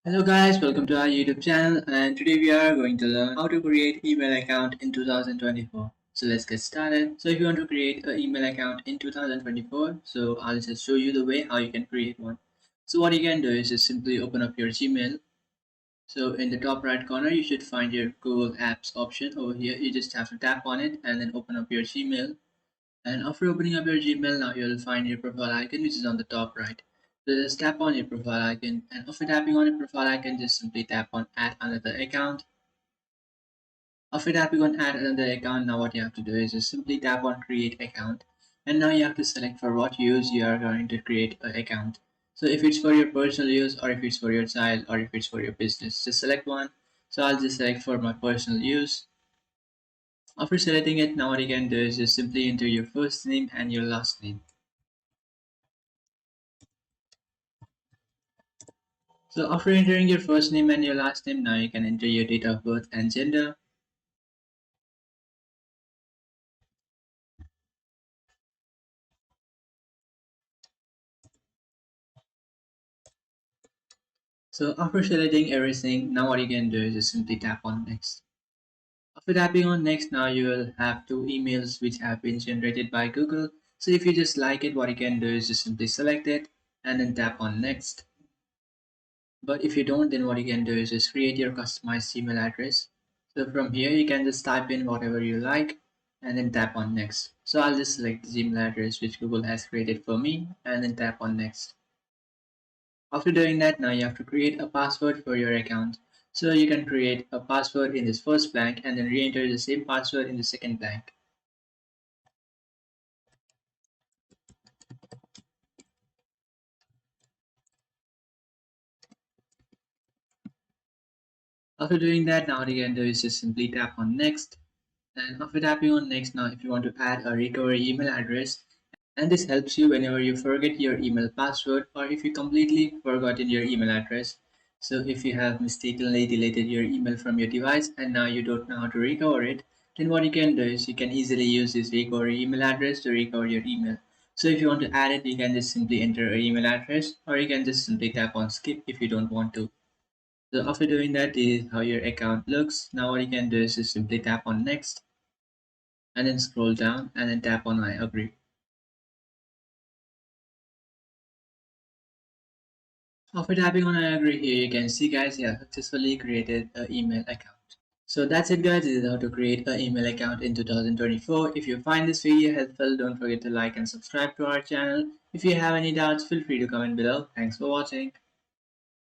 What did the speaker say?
Hello guys, welcome to our YouTube channel, and today we are going to learn how to create email account in 2024. So let's get started. So if you want to create an email account in 2024, so I'll just show you the way how you can create one. So what you can do is just simply open up your Gmail. So in the top right corner you should find your Google Apps option over here. You just have to tap on it and then open up your Gmail. And after opening up your Gmail, now you'll find your profile icon, which is on the top right. So just tap on your profile icon, and after tapping on your profile icon, just simply tap on add another account. After tapping on add another account, now what you have to do is just simply tap on create account, and now you have to select for what use you are going to create an account. So if it's for your personal use, or if it's for your child, or if it's for your business, just select one. So I'll just select for my personal use. After selecting it, now what you can do is just simply enter your first name and your last name. So after entering your first name and your last name, now you can enter your date of birth and gender. So after selecting everything, now what you can do is just simply tap on next. After tapping on next, now you will have two emails which have been generated by Google. So if you just like it, what you can do is just simply select it and then tap on next. But if you don't, then what you can do is just create your customized email address. So from here, you can just type in whatever you like and then tap on next. So I'll just select the Gmail address which Google has created for me and then tap on next. After doing that, now you have to create a password for your account. So you can create a password in this first blank and then re-enter the same password in the second blank. After doing that, now what you can do is just simply tap on next. And after tapping on next, now if you want to add a recovery email address, and this helps you whenever you forget your email password or if you completely forgotten your email address. So if you have mistakenly deleted your email from your device and now you don't know how to recover it, then what you can do is you can easily use this recovery email address to recover your email. So if you want to add it, you can just simply enter an email address or you can just simply tap on skip if you don't want to. So after doing that, this is how your account looks. Now what you can do is just simply tap on next and then scroll down and then tap on I agree. After tapping on I agree here, you can see guys, you have successfully created an email account. So that's it guys, this is how to create an email account in 2024. If you find this video helpful, don't forget to like and subscribe to our channel. If you have any doubts, feel free to comment below. Thanks for watching.